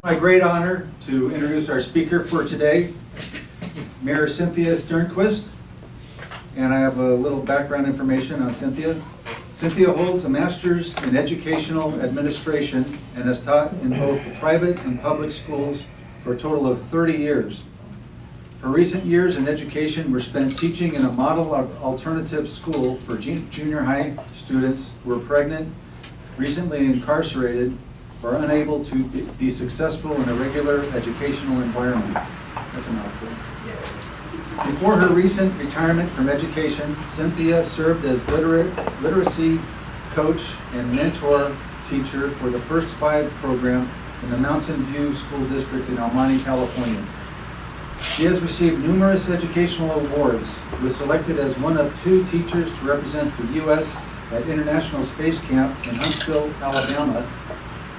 My great honor to introduce our speaker for today, Mayor Cynthia Sterquist. And I have a little background information on Cynthia. Cynthia holds a master's in educational administration and has taught in both the private and public schools for a total of 30 years. Her recent years in education were spent teaching in a model alternative school for junior high students who are pregnant, recently incarcerated, or unable to be successful in a regular educational environment. That's a mouthful. Yes. Before her recent retirement from education, Cynthia served as literacy coach and mentor teacher for the First 5 program in the Mountain View School District in El Monte, California. She has received numerous educational awards, was selected as one of 2 teachers to represent the U.S. at International Space Camp in Huntsville, Alabama,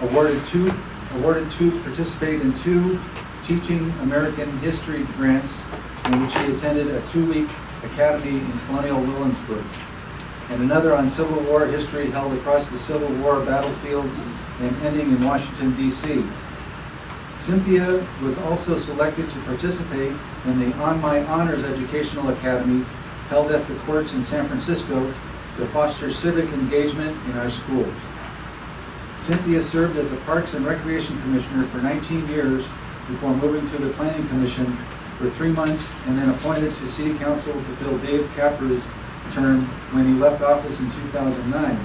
awarded to participate in 2 Teaching American History grants in which she attended a 2-week academy in Colonial Williamsburg, and another on Civil War history held across the Civil War battlefields and ending in Washington, D.C. Cynthia was also selected to participate in the On My Honors Educational Academy held at the courts in San Francisco to foster civic engagement in our schools. Cynthia served as a Parks and Recreation Commissioner for 19 years before moving to the Planning Commission for 3 months and then appointed to City Council to fill Dave Capra's term when he left office in 2009.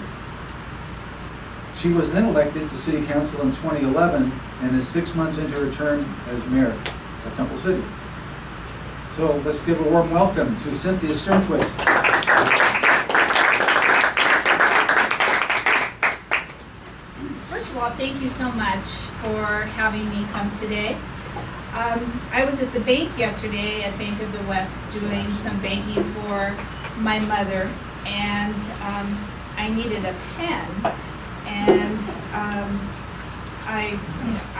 She was then elected to City Council in 2011 and is 6 months into her term as mayor of Temple City. So let's give a warm welcome to Cynthia Sterquist. First of all, thank you so much for having me come today. I was at the bank yesterday at Bank of the West doing some banking for my mother, and I needed a pen. And I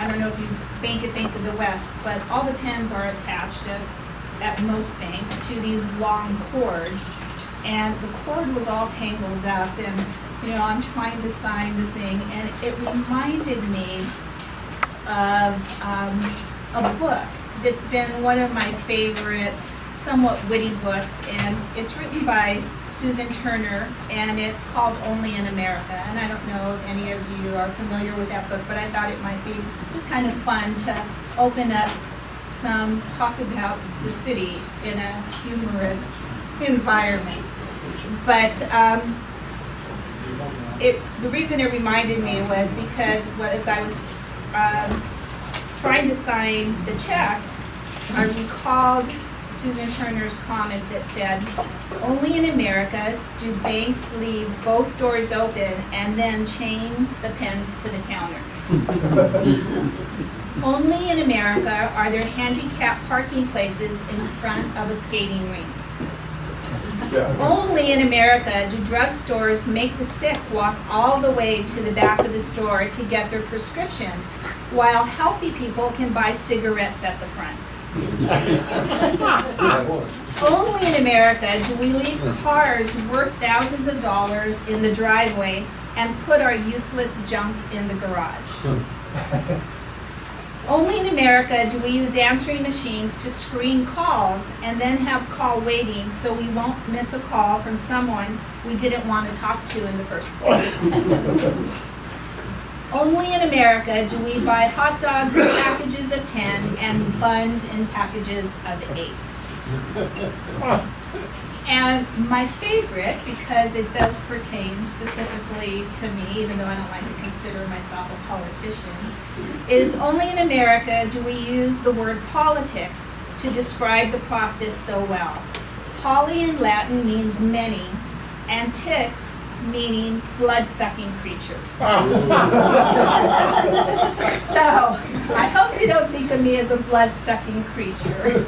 don't know if you bank at Bank of the West, but all the pens are attached, as at most banks, to these long cords. And the cord was all tangled up, and I'm trying to sign the thing, and it reminded me of a book that's been one of my favorite, somewhat witty books, and it's written by Susan Turner, and it's called Only in America. And I don't know if any of you are familiar with that book, but I thought it might be just kind of fun to open up some talk about the city in a humorous environment. But the reason it reminded me was because as I was trying to sign the check, I recalled Susan Turner's comment that said, "Only in America do banks leave both doors open and then chain the pens to the counter. Only in America are there handicapped parking places in front of a skating rink. Only in America do drugstores make the sick walk all the way to the back of the store to get their prescriptions, while healthy people can buy cigarettes at the front. Only in America do we leave cars worth thousands of dollars in the driveway and put our useless junk in the garage. Only in America do we use answering machines to screen calls and then have call waiting so we won't miss a call from someone we didn't want to talk to in the first place. Only in America do we buy hot dogs in packages of 10 and buns in packages of 8. And my favorite, because it does pertain specifically to me, even though I don't like to consider myself a politician, is only in America do we use the word politics to describe the process so well. Poly in Latin means many, and ticks meaning blood-sucking creatures. So, I hope you don't think of me as a blood-sucking creature.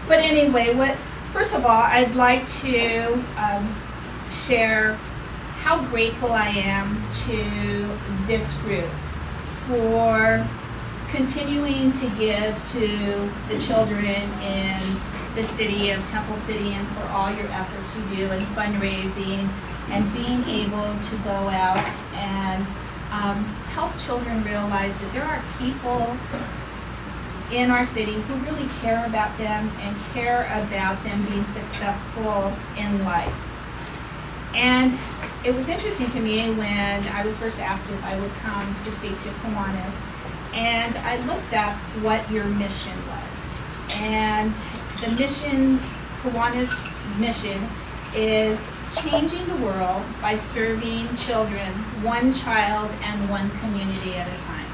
But anyway, first of all, I'd like to share how grateful I am to this group for continuing to give to the children in the city of Temple City, and for all your efforts you do in fundraising and being able to go out and help children realize that there are people in our city who really care about them and care about them being successful in life. And it was interesting to me when I was first asked if I would come to speak to Kiwanis, and I looked up what your mission was. And the mission, Kiwanis' mission, is changing the world by serving children, one child and one community at a time.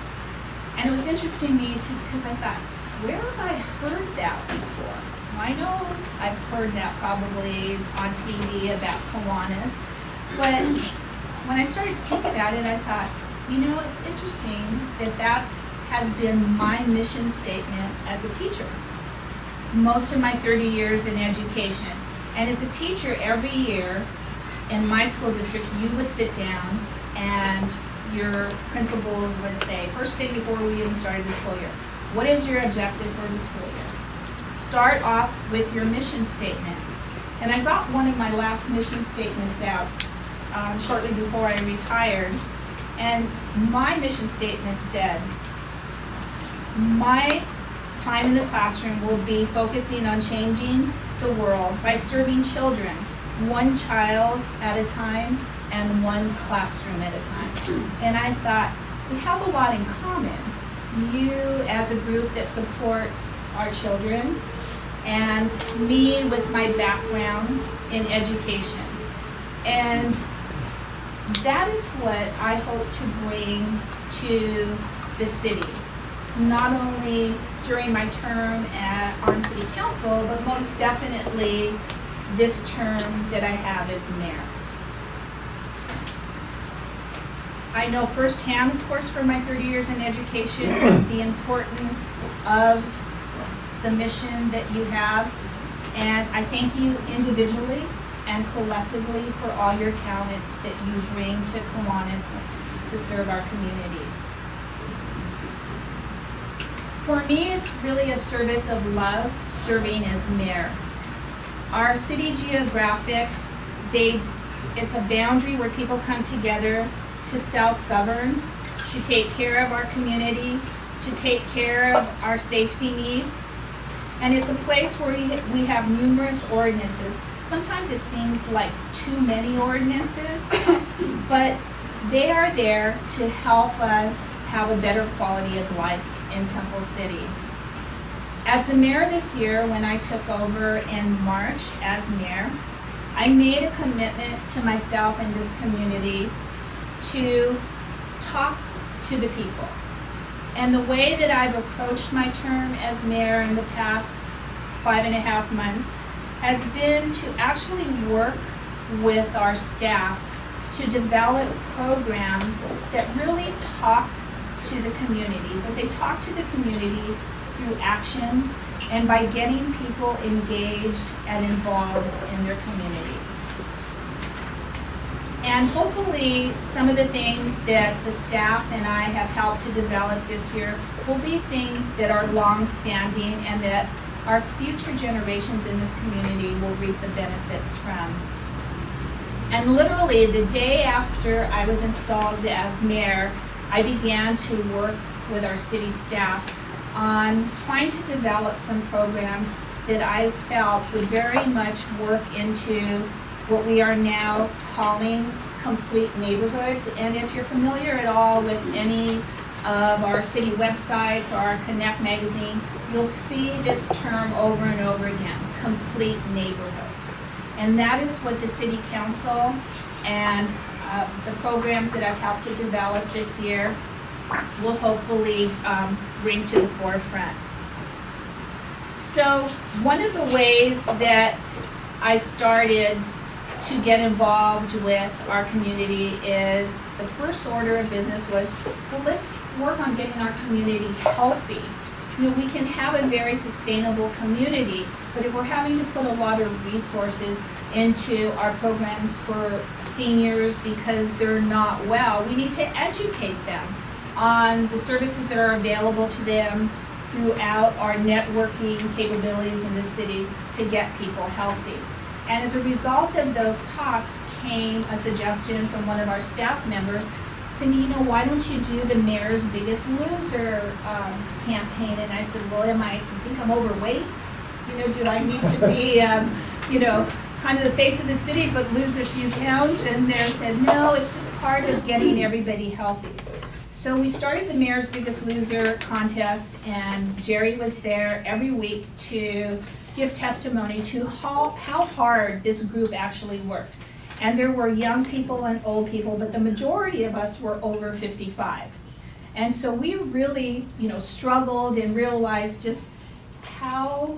And it was interesting to me too, because I thought, where have I heard that before? I know I've heard that probably on TV about Kiwanis, but when I started to think about it, I thought, you know, it's interesting that that has been my mission statement as a teacher. Most of my 30 years in education. And as a teacher, every year in my school district, you would sit down and your principals would say, first thing before we even started the school year, what is your objective for the school year? Start off with your mission statement. And I got one of my last mission statements out shortly before I retired. And my mission statement said, my time in the classroom will be focusing on changing the world by serving children, one child at a time and one classroom at a time. And I thought, we have a lot in common. You as a group that supports our children, and me with my background in education. And that is what I hope to bring to the city. Not only during my term on city council, but most definitely this term that I have as mayor. I know firsthand, of course, from my 30 years in education, the importance of the mission that you have, and I thank you individually and collectively for all your talents that you bring to Kiwanis to serve our community. For me, it's really a service of love, serving as mayor. Our city geographics, it's a boundary where people come together to self-govern, to take care of our community, to take care of our safety needs. And it's a place where we have numerous ordinances. Sometimes it seems like too many ordinances, but they are there to help us have a better quality of life in Temple City. As the mayor this year, when I took over in March as mayor, I made a commitment to myself and this community to talk to the people. And the way that I've approached my term as mayor in the past 5.5 months has been to actually work with our staff to develop programs that really talk to the community, but they talk to the community through action and by getting people engaged and involved in their community. And hopefully some of the things that the staff and I have helped to develop this year will be things that are long-standing and that our future generations in this community will reap the benefits from. And literally the day after I was installed as mayor, I began to work with our city staff on trying to develop some programs that I felt would very much work into what we are now calling complete neighborhoods. And if you're familiar at all with any of our city websites or our Connect magazine, you'll see this term over and over again, complete neighborhoods. And that is what the city council and the programs that I've helped to develop this year will hopefully bring to the forefront. So one of the ways that I started to get involved with our community is the first order of business was, well, let's work on getting our community healthy. You know, we can have a very sustainable community, but if we're having to put a lot of resources into our programs for seniors because they're not well, we need to educate them on the services that are available to them throughout our networking capabilities in the city to get people healthy. And as a result of those talks came a suggestion from one of our staff members Cindy, why don't you do the Mayor's Biggest Loser campaign? And I said, well, you think I'm overweight? Do I need to be, kind of the face of the city but lose a few pounds? And they said, no, it's just part of getting everybody healthy. So we started the Mayor's Biggest Loser contest, and Jerry was there every week to give testimony to how hard this group actually worked. And there were young people and old people, but the majority of us were over 55. And so we really, struggled and realized just how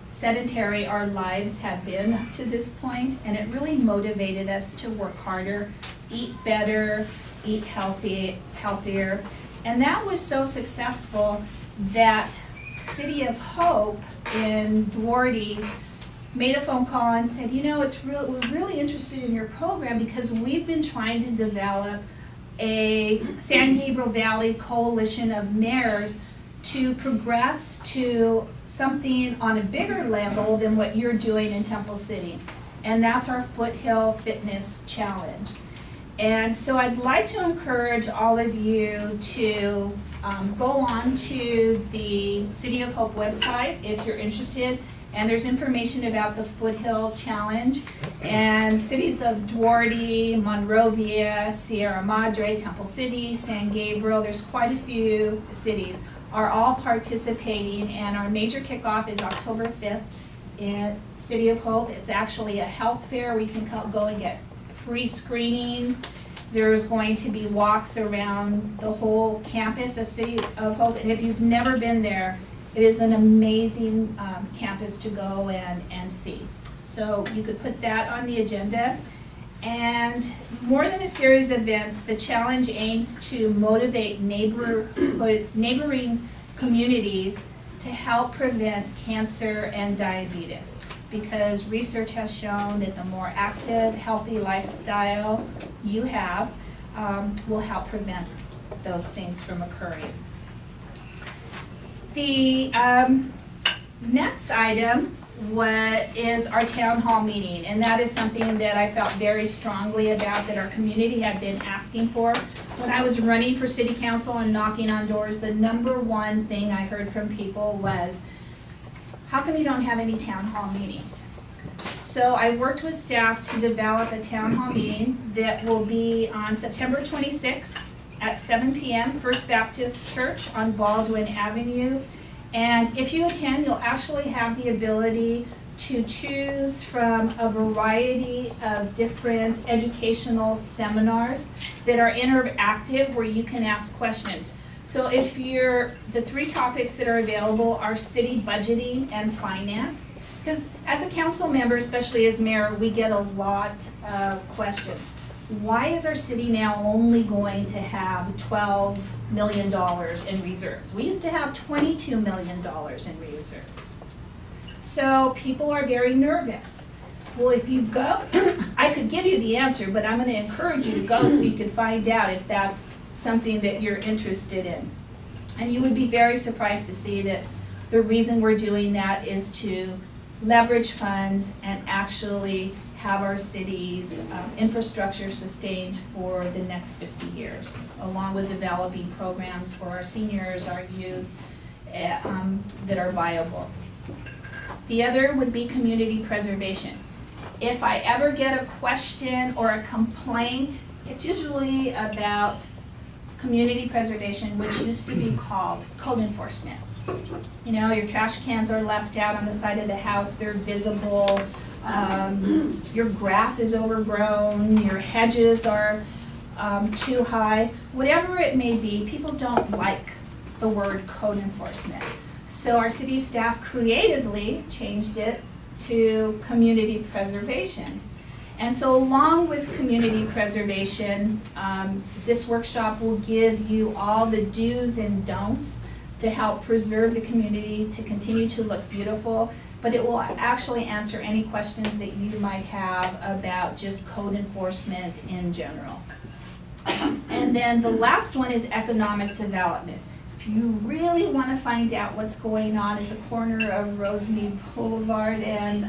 sedentary our lives have been to this point, and it really motivated us to work harder, eat better, eat healthier. And that was so successful that City of Hope in Duarte made a phone call and said, we're really interested in your program because we've been trying to develop a San Gabriel Valley coalition of mayors to progress to something on a bigger level than what you're doing in Temple City. And that's our Foothill Fitness Challenge. And so I'd like to encourage all of you to go on to the City of Hope website if you're interested. And there's information about the Foothill Challenge. And cities of Duarte, Monrovia, Sierra Madre, Temple City, San Gabriel, there's quite a few cities, are all participating. And our major kickoff is October 5th in City of Hope. It's actually a health fair. We can go and get free screenings. There's going to be walks around the whole campus of City of Hope. And if you've never been there, it is an amazing campus to go and see. So you could put that on the agenda. And more than a series of events, the challenge aims to motivate neighboring communities to help prevent cancer and diabetes. Because research has shown that the more active, healthy lifestyle you have will help prevent those things from occurring. The next item is our town hall meeting, and that is something that I felt very strongly about, that our community had been asking for. When I was running for city council and knocking on doors, the number one thing I heard from people was, how come you don't have any town hall meetings? So I worked with staff to develop a town hall meeting that will be on September 26th at 7 p.m., First Baptist Church on Baldwin Avenue. And if you attend, you'll actually have the ability to choose from a variety of different educational seminars that are interactive where you can ask questions. So the three topics that are available are city budgeting and finance. Because as a council member, especially as mayor, we get a lot of questions. Why is our city now only going to have $12 million in reserves? We used to have $22 million in reserves. So people are very nervous. Well, if you go, I could give you the answer, but I'm going to encourage you to go so you can find out if that's something that you're interested in. And you would be very surprised to see that the reason we're doing that is to leverage funds and actually have our city's infrastructure sustained for the next 50 years, along with developing programs for our seniors, our youth, that are viable. The other would be community preservation. If I ever get a question or a complaint, it's usually about community preservation, which used to be called code enforcement. Your trash cans are left out on the side of the house, they're visible, your grass is overgrown, your hedges are too high. Whatever it may be, people don't like the word code enforcement. So our city staff creatively changed it to community preservation. And so along with community preservation, this workshop will give you all the do's and don'ts to help preserve the community, to continue to look beautiful, but it will actually answer any questions that you might have about just code enforcement in general. And then the last one is economic development. If if you really want to find out what's going on at the corner of Rosemead Blvd and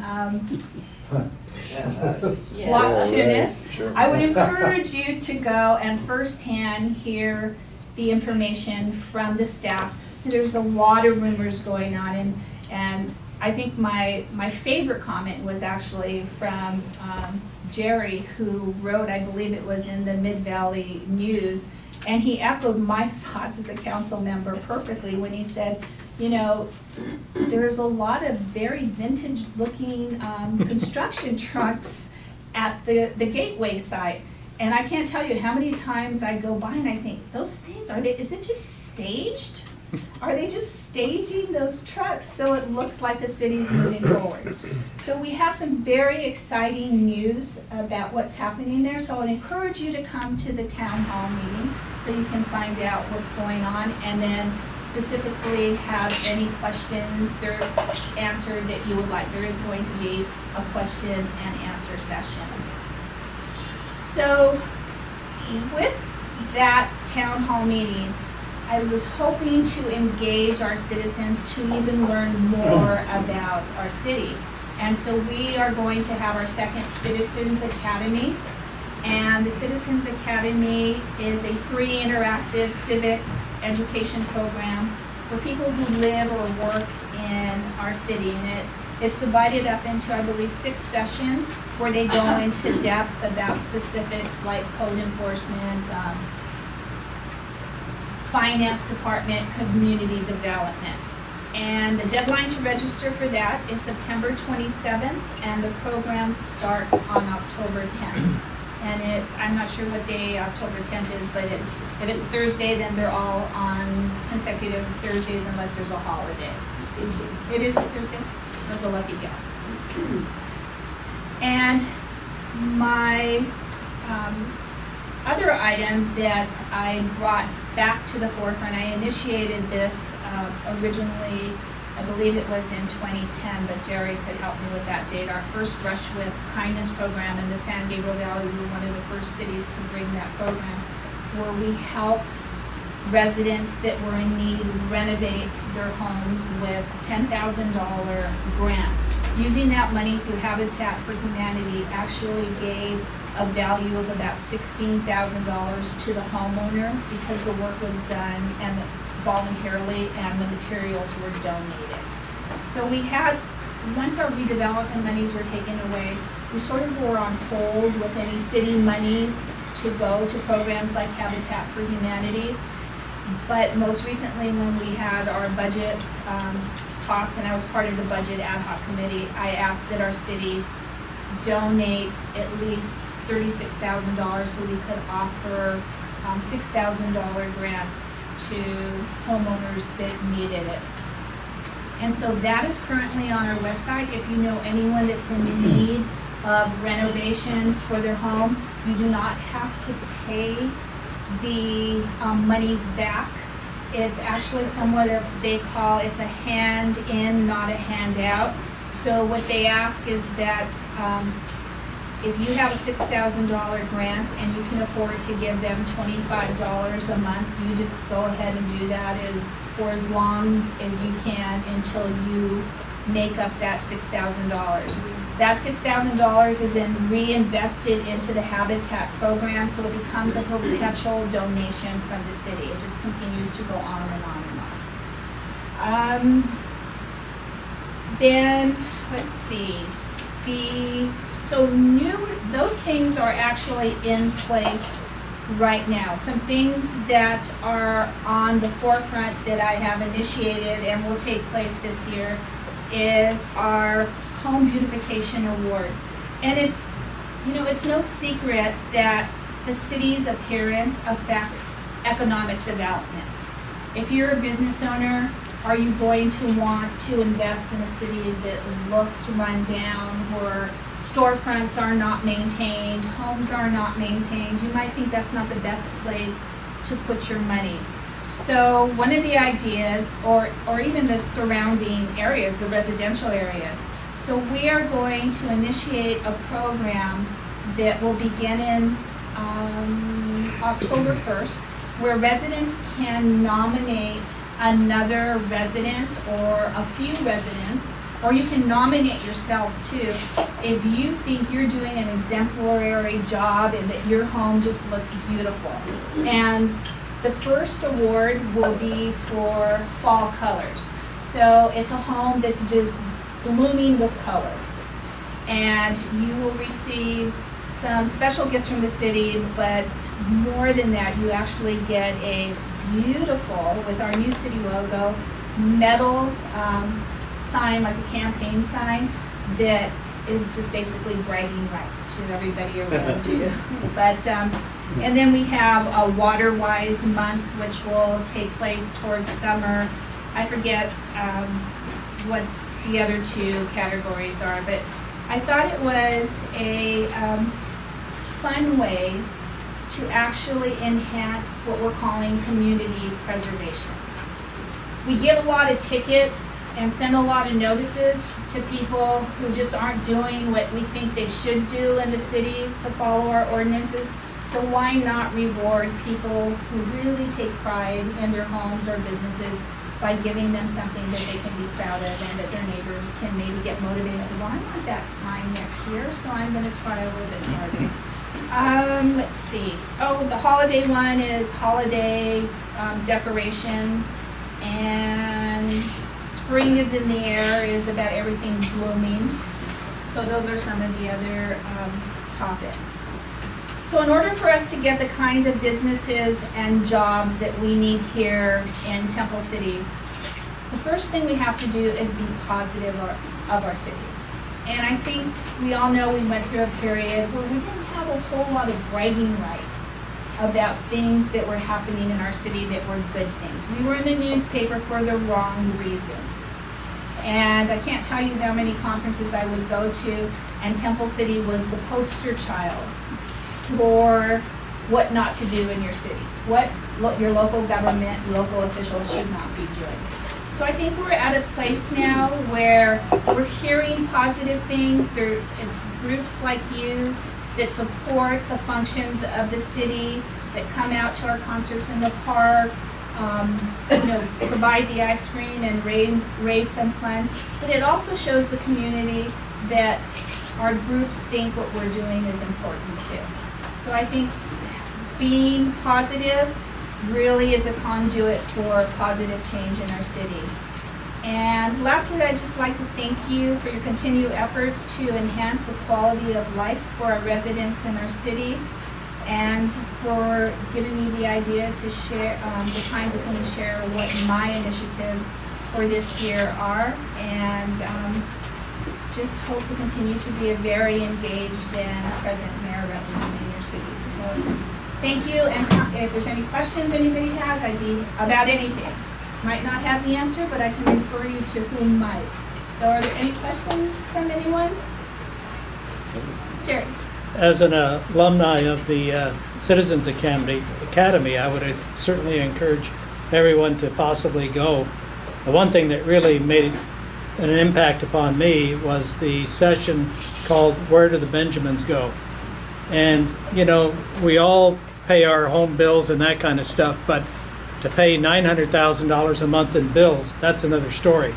Las Tunas, Sure. I would encourage you to go and firsthand hear the information from the staffs. There's a lot of rumors going on, and I think my favorite comment was actually from Jerry, who wrote, I believe it was in the Mid-Valley News, and he echoed my thoughts as a council member perfectly when he said, you know, there's a lot of very vintage looking construction trucks at the Gateway site. And I can't tell you how many times I go by and I think, those things, is it just staged? Are they just staging those trucks so it looks like the city's moving forward? So we have some very exciting news about what's happening there. So I would encourage you to come to the town hall meeting so you can find out what's going on, and then specifically have any questions that are answered that you would like. There is going to be a question and answer session. So with that town hall meeting, I was hoping to engage our citizens to even learn more about our city. And so we are going to have our second Citizens Academy. And the Citizens Academy is a free interactive civic education program for people who live or work in our city. And it's divided up into, I believe, 6 sessions where they go into depth about specifics like code enforcement, finance department, community development. And the deadline to register for that is September 27th, and the program starts on October 10th. And I'm not sure what day October 10th is, but if it's Thursday, then they're all on consecutive Thursdays unless there's a holiday. It is a Thursday? That's a lucky guess. And my other item that I brought back to the forefront, I initiated this originally, I believe it was in 2010, but Jerry could help me with that date. Our first Brush with Kindness program in the San Gabriel Valley, we were one of the first cities to bring that program, where we helped residents that were in need renovate their homes with $10,000 grants. Using that money through Habitat for Humanity actually gave a value of about $16,000 to the homeowner because the work was done and voluntarily and the materials were donated. So we had, once our redevelopment monies were taken away, we sort of were on hold with any city monies to go to programs like Habitat for Humanity. But most recently, when we had our budget talks, and I was part of the budget ad hoc committee, I asked that our city donate at least $36,000 so we could offer $6,000 grants to homeowners that needed it. And so that is currently on our website. If you know anyone that's in need of renovations for their home, you do not have to pay the monies back. It's actually somewhat of, they call, it's a hand in, not a handout. So what they ask is that if you have a $6,000 grant and you can afford to give them $25 a month, you just go ahead and do that for as long as you can until you make up that $6,000. That $6,000 is then reinvested into the Habitat program, so it becomes a perpetual donation from the city. It just continues to go on and on and on. Then, let's see, those things are actually in place right now. Some things that are on the forefront that I have initiated and will take place this year is our Home Beautification Awards. And it's no secret that the city's appearance affects economic development. If you're a business owner, are you going to want to invest in a city that looks run down, where storefronts are not maintained, homes are not maintained? You might think that's not the best place to put your money. So one of the ideas, or even the surrounding areas, the residential areas. So we are going to initiate a program that will begin in October 1st, where residents can nominate another resident or a few residents, or you can nominate yourself too, if you think you're doing an exemplary job and that your home just looks beautiful. And the first award will be for fall colors. So it's a home that's just blooming with color. And you will receive some special gifts from the city, but more than that, you actually get a beautiful, with our new city logo, metal sign, like a campaign sign, that is just basically bragging rights to everybody around you. But, and then we have a Water-Wise month, which will take place towards summer. I forget what the other two categories are, but I thought it was a fun way to actually enhance what we're calling community preservation. We get a lot of tickets and send a lot of notices to people who just aren't doing what we think they should do in the city to follow our ordinances. So why not reward people who really take pride in their homes or businesses by giving them something that they can be proud of and that their neighbors can maybe get motivated and say, well, I want that sign next year, so I'm going to try a little bit harder. Let's see. Oh, the holiday one is holiday decorations, and spring is in the air, is about everything blooming. So those are some of the other topics. So in order for us to get the kind of businesses and jobs that we need here in Temple City, the first thing we have to do is be positive of our city. And I think we all know we went through a period where we didn't have a whole lot of bragging rights about things that were happening in our city that were good things. We were in the newspaper for the wrong reasons. And I can't tell you how many conferences I would go to, and Temple City was the poster child for what not to do in your city, what your local government, local officials should not be doing. So I think we're at a place now where we're hearing positive things. It's groups like you that support the functions of the city, that come out to our concerts in the park, provide the ice cream and raise some funds. But it also shows the community that our groups think what we're doing is important too. So I think being positive really is a conduit for positive change in our city. And lastly, I'd just like to thank you for your continued efforts to enhance the quality of life for our residents in our city, and for giving me the idea to share, the time to come and share what my initiatives for this year are, and just hope to continue to be a very engaged and present mayor representing your city. So thank you, and if there's any questions anybody has, I'd be about anything. Might not have the answer, but I can refer you to whom might. So are there any questions from anyone? Jerry. As an alumni of the Citizens Academy, I would certainly encourage everyone to possibly go. The one thing that really made an impact upon me was the session called Where Do the Benjamins Go? And, we all pay our home bills and that kind of stuff, but to pay $900,000 a month in bills, that's another story.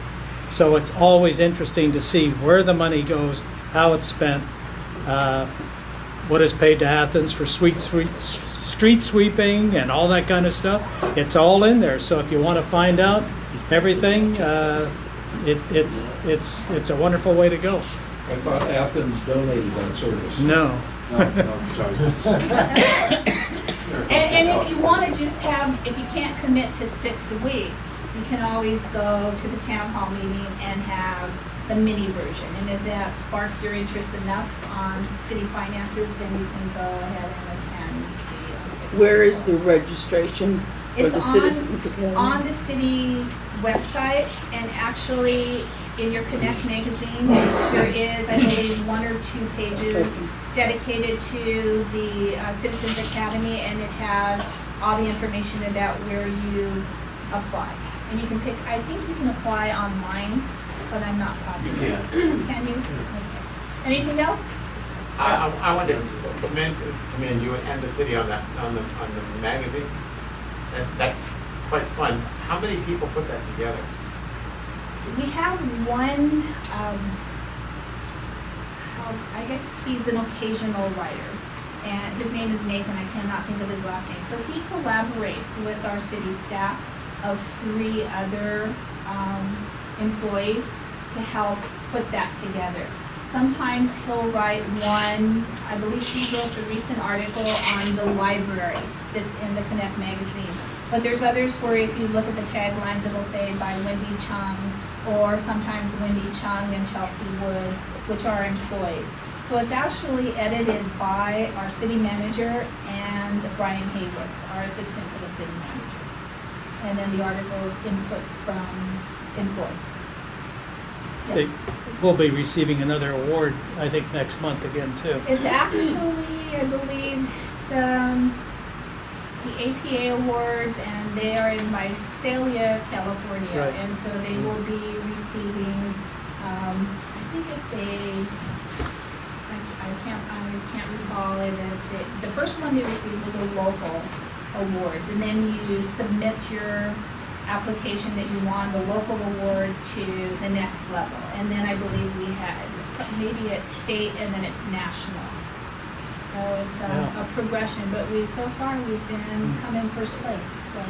So it's always interesting to see where the money goes, how it's spent, what is paid to Athens for street sweeping and all that kind of stuff. It's all in there. So if you want to find out everything, it's a wonderful way to go. I thought Athens donated that service. No. No, it's charged. And if you want to just if you can't commit to 6 weeks, you can always go to the town hall meeting and have the mini version. And if that sparks your interest enough on city finances, then you can go ahead and attend the 6 weeks. Where is the registration for It's the Citizens Academy? on the city website, and actually in your Connect magazine, there is, I believe, 1 or 2 pages dedicated to the Citizens Academy, and it has all the information about where you apply. And you can pick, I think you can apply online, but I'm not positive. You can. Can you? Okay. Anything else? I want to commend you and the city on the magazine. That's quite fun. How many people put that together? We have one, I guess he's an occasional writer, and his name is Nathan. I cannot think of his last name. So he collaborates with our city staff of 3 other employees to help put that together. Sometimes he'll write one, I believe he wrote the recent article on the libraries that's in the Connect magazine. But there's others where if you look at the taglines, it'll say by Wendy Chung, or sometimes Wendy Chung and Chelsea Wood, which are employees. So it's actually edited by our city manager and Brian Haywood, our assistant to the city manager. And then the articles input from employees. They Yes. will be receiving another award, I think, next month again, too. It's actually, I believe, it's the APA Awards, and they are in Visalia, California. Right. And so they will be receiving, I think it's I can't recall it. The first one they received was a local awards, and then you submit your application that you won the local award to the next level. And then I believe maybe it's state and then it's national. So it's a progression, but so far we've been come in first place, so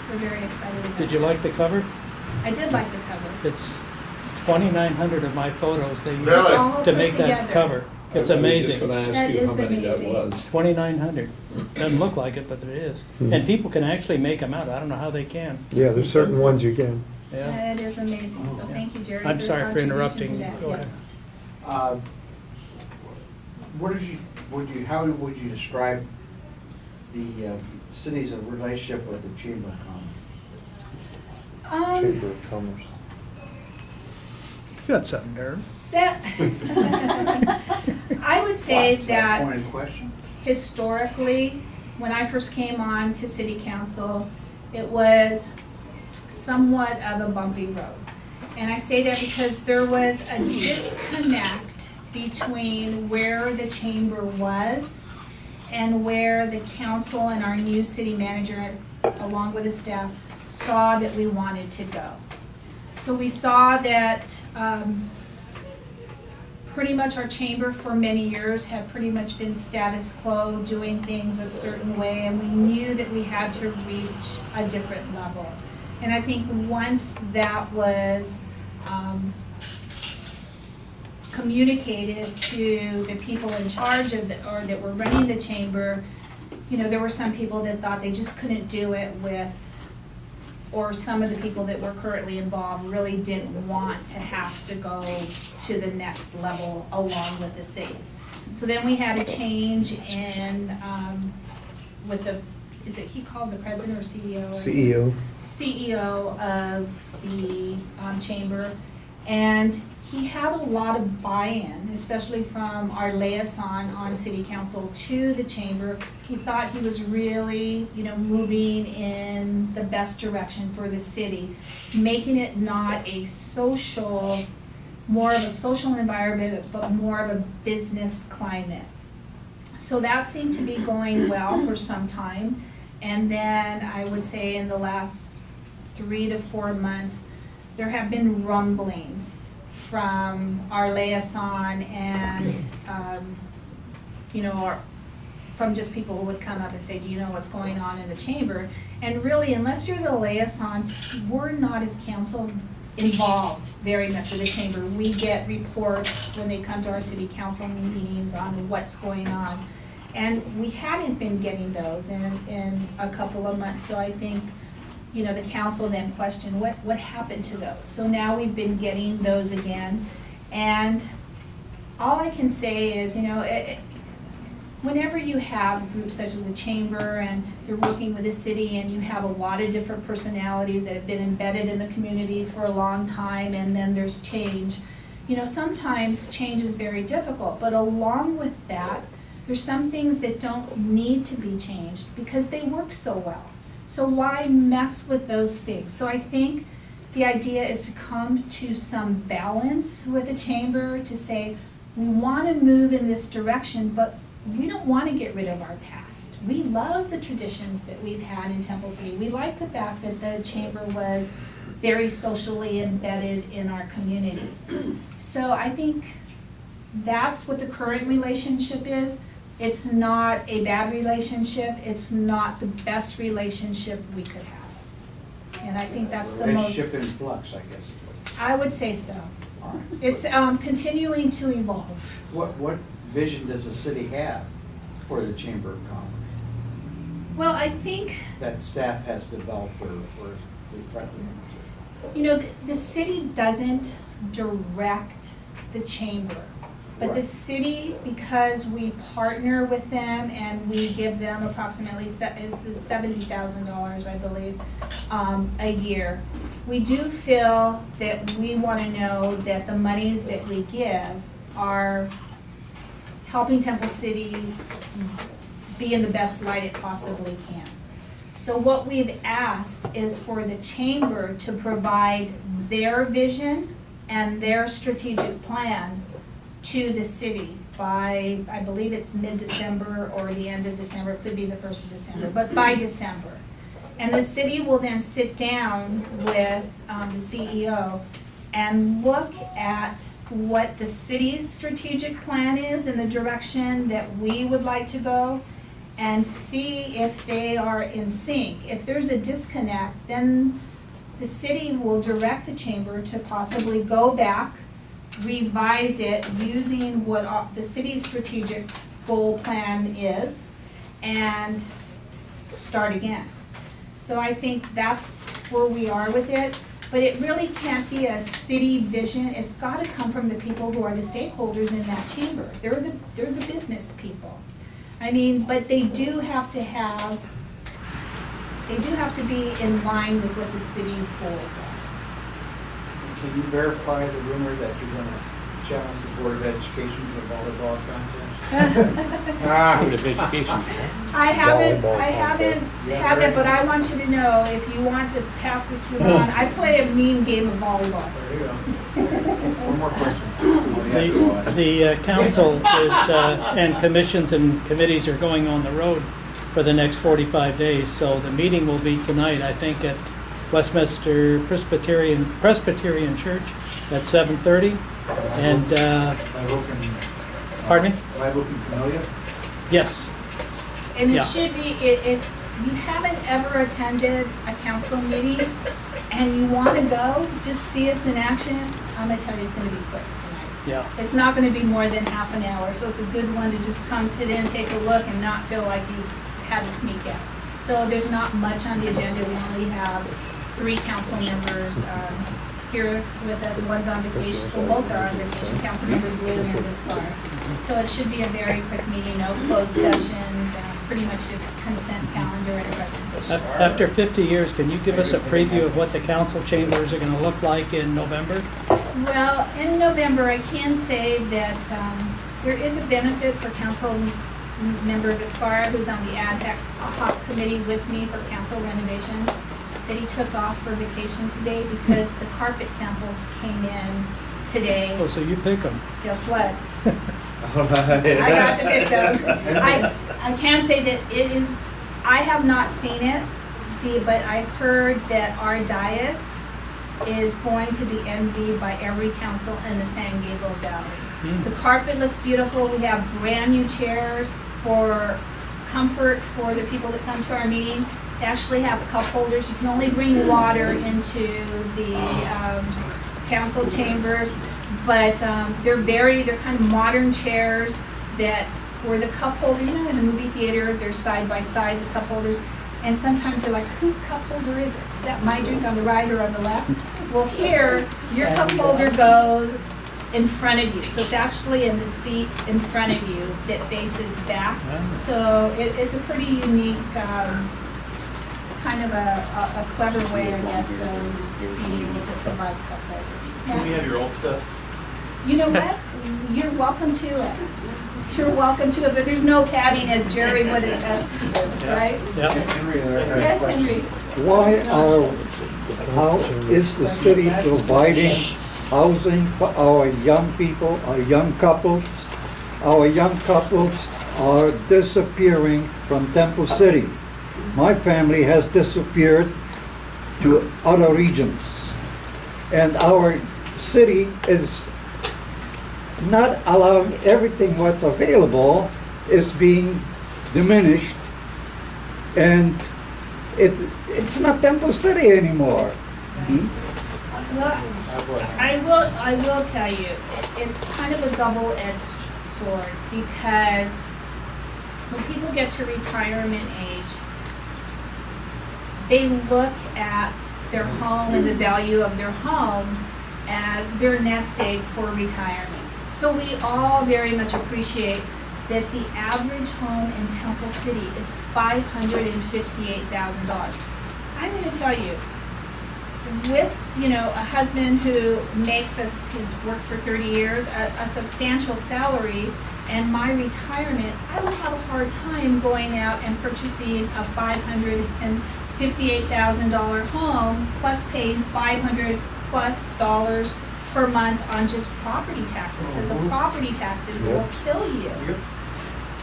we're very excited about it. Did you like the cover? I did like the cover. It's 2,900 of my photos they used Really? All to put make that together. cover. It's I was just amazing. gonna ask That you how is many that amazing. was. 2,900. Doesn't look like it, but it is. And people can actually make them out. I don't know how they can. Yeah, there's certain ones you can. Yeah. It is amazing, so thank you, Jerry. I'm for sorry your for contribution interrupting. to that. Go Yes. ahead. How would you describe the city's relationship with the Chamber of Commerce? Chamber of Commerce. You got something there. That, I would say Is that a that point of question? historically, when I first came on to city council, it was somewhat of a bumpy road. And I say that because there was a disconnect between where the chamber was and where the council and our new city manager, along with his staff, saw that we wanted to go. So we saw that pretty much our chamber for many years had pretty much been status quo, doing things a certain way, and we knew that we had to reach a different level. And I think once that was communicated to the people in charge of or that were running the chamber, you know, there were some people that thought they just couldn't do it with, or some of the people that were currently involved really didn't want to have to go to the next level along with the city. So then we had a change in, with the, is it he called the president or CEO? CEO. CEO of the chamber, and he had a lot of buy-in, especially from our liaison on city council to the chamber. He thought he was really, you know, moving in the best direction for the city, making it not a social, more of a social environment, but more of a business climate. So that seemed to be going well for some time. And then I would say in the last 3 to 4 months, there have been rumblings from our liaison and, you know, from just people who would come up and say, do you know what's going on in the chamber? And really, unless you're the liaison, we're not as council involved very much with the chamber. We get reports when they come to our city council meetings on what's going on. And we hadn't been getting those in a couple of months, so I think, you know, the council then questioned what happened to those. So now we've been getting those again, and all I can say is, you know, whenever you have groups such as the chamber and you're working with the city and you have a lot of different personalities that have been embedded in the community for a long time, and then there's change, you know, sometimes change is very difficult, but along with that, there's some things that don't need to be changed because they work so well. So why mess with those things? So I think the idea is to come to some balance with the chamber to say, we want to move in this direction, but we don't want to get rid of our past. We love the traditions that we've had in Temple City. We like the fact that the chamber was very socially embedded in our community. So I think that's what the current relationship is. It's not a bad relationship. It's not the best relationship we could have. And I think that's the most, Relationship in flux, I guess. I would say so. All right. It's continuing to evolve. What vision does the city have for the Chamber of Commerce Well, I think, that staff has developed or is friendly? you know, the city doesn't direct the chamber. But the Right. city, because we partner with them and we give them approximately $70,000, I believe, a year, we do feel that we want to know that the monies that we give are helping Temple City be in the best light it possibly can. So what we've asked is for the chamber to provide their vision and their strategic plan to the city by, I believe it's mid-December or the end of December, it could be the 1st of December, but by December. And the city will then sit down with the CEO and look at what the city's strategic plan is in the direction that we would like to go and see if they are in sync. If there's a disconnect, then the city will direct the chamber to possibly go back, revise it using what the city's strategic goal plan is, and start again. So I think that's where we are with it, but it really can't be a city vision. It's got to come from the people who are the stakeholders in that chamber. They're the business people. I mean, but they do have to be in line with what the city's goals are. Can you verify the rumor that you're going to challenge the Board of Education to a volleyball contest? Board of Education. I haven't had that, but I want you to know, if you want to pass this rumor on, I play a mean game of volleyball. There you go. One more question. The council is, and commissions and committees are going on the road for the next 45 days, so the meeting will be tonight, I think, at Westminster Presbyterian Church at 7:30. And, pardon me? Live Oak and Camellia? Yes. And Yeah. it should be, if you haven't ever attended a council meeting and you want to go, just see us in action, I'm going to tell you it's going to be quick tonight. Yeah. It's not going to be more than half an hour, so it's a good one to just come sit in, take a look, and not feel like you had to sneak out. So there's not much on the agenda. We only have 3 council members here with us. One's on vacation, well, both are on vacation, Councilmember Blue and Viscar. So it should be a very quick meeting, no closed sessions, pretty much just consent calendar and a presentation. After 50 years, can you give us a preview of what the council chambers are going to look like in November? Well, in November, I can say that there is a benefit for Council Member Viscar, who's on the ad hoc committee with me for council renovations, that he took off for vacation today because the carpet samples came in today. Oh, so you pick them. Guess what? I got to pick them. I can say that it is, I have not seen it, but I've heard that our dais is going to be envied by every council in the San Gabriel Valley. The carpet looks beautiful. We have brand new chairs for comfort for the people that come to our meeting. They actually have cup holders. You can only bring water into the council chambers, but they're kind of modern chairs that where the cup holder, you know, in the movie theater, they're side by side, the cup holders. And sometimes you're like, whose cup holder is it? Is that my drink on the right or on the left? Well, here, your cup holder goes in front of you. So it's actually in the seat in front of you that faces back. So it's a pretty unique, kind of a clever way, I guess, of being able to provide cup holders. Can we have your old stuff? You know what? You're welcome to it. You're welcome to it, but there's no padding, as Jerry would attest to, right? Yeah. Henry, I have a Yes, question. Henry. How is the city providing housing for our young people, our young couples? Our young couples are disappearing from Temple City. My family has disappeared to other regions. And our city is not allowing everything what's available is being diminished. And it's not Temple City anymore. Well, I will tell you, it's kind of a double-edged sword, because when people get to retirement age, they look at their home and the value of their home as their nest egg for retirement. So we all very much appreciate that the average home in Temple City is $558,000. I'm going to tell you, with a husband who makes his work for 30 years, a substantial salary, and my retirement, I would have a hard time going out and purchasing a $558,000 home, plus paying $500+ per month on just property taxes, because the property taxes will kill you.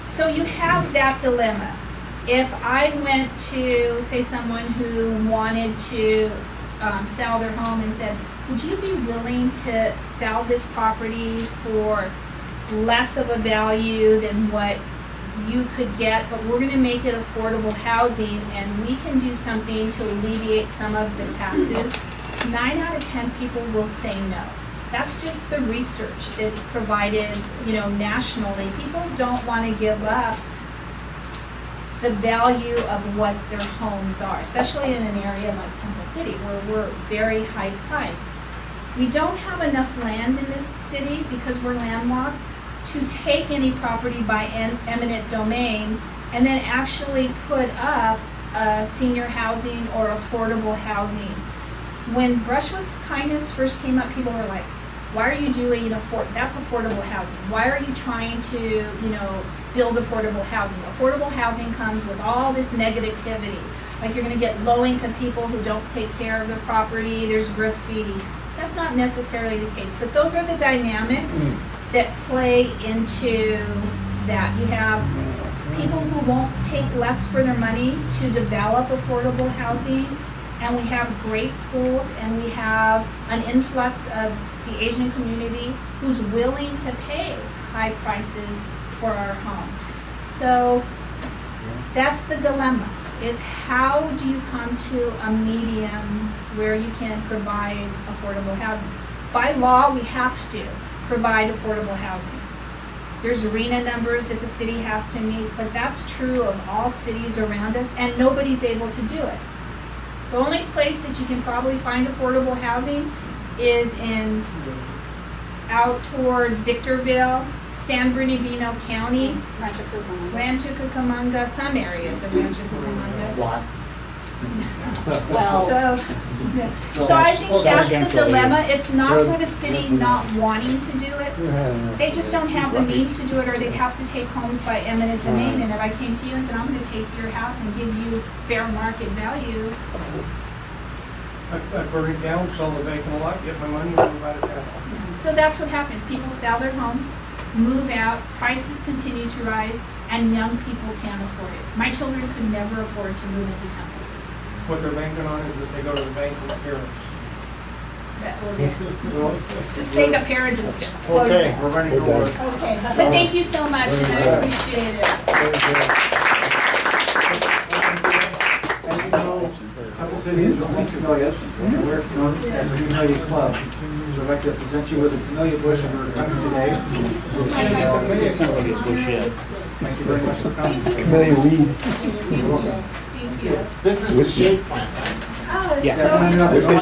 So you have that dilemma. If I went to, say, someone who wanted to sell their home and said, would you be willing to sell this property for less of a value than what you could get, but we're going to make it affordable housing and we can do something to alleviate some of the taxes, 9 out of 10 people will say no. That's just the research that's provided, nationally. People don't want to give up the value of what their homes are, especially in an area like Temple City where we're very high priced. We don't have enough land in this city because we're landlocked to take any property by eminent domain and then actually put up senior housing or affordable housing. When Brush with Kindness first came up, people were like, why are you doing that's affordable housing? Why are you trying to, build affordable housing? Affordable housing comes with all this negativity. Like you're gonna get low-income people who don't take care of their property, there's graffiti. That's not necessarily the case, but those are the dynamics that play into that. You have people who won't take less for their money to develop affordable housing, and we have great schools, and we have an influx of the Asian community who's willing to pay high prices for our homes. So that's the dilemma, is how do you come to a medium where you can provide affordable housing? By law, we have to provide affordable housing. There's RENA numbers that the city has to meet, but that's true of all cities around us, and nobody's able to do it. The only place that you can probably find affordable housing is out towards Victorville, San Bernardino County, Rancho Cucamonga, some areas of Rancho Cucamonga. Watts. So I think that's the dilemma. It's not for the city not wanting to do it. They just don't have the means to do it, or they'd have to take homes by eminent domain. And if I came to you and said, I'm going to take your house and give you fair market value. I burn it down, sell the vacant lot, get my money, and move out of town. So that's what happens. People sell their homes, move out, prices continue to rise, and young people can't afford it. My children could never afford to move into Temple City. What they're banking on is that they go to the bank with parents. This thing of parents is closed. Okay, we're running over. Okay, but thank you so much, and I appreciate it. As you know, Temple City is only camellias, and we're known as the Camellia Club. So I'd like to present you with a camellia bush for coming today. Thank you very much for coming. Camellia weed. Thank you. This is the shade plant, right? Oh, it's Yeah, so no, no, no,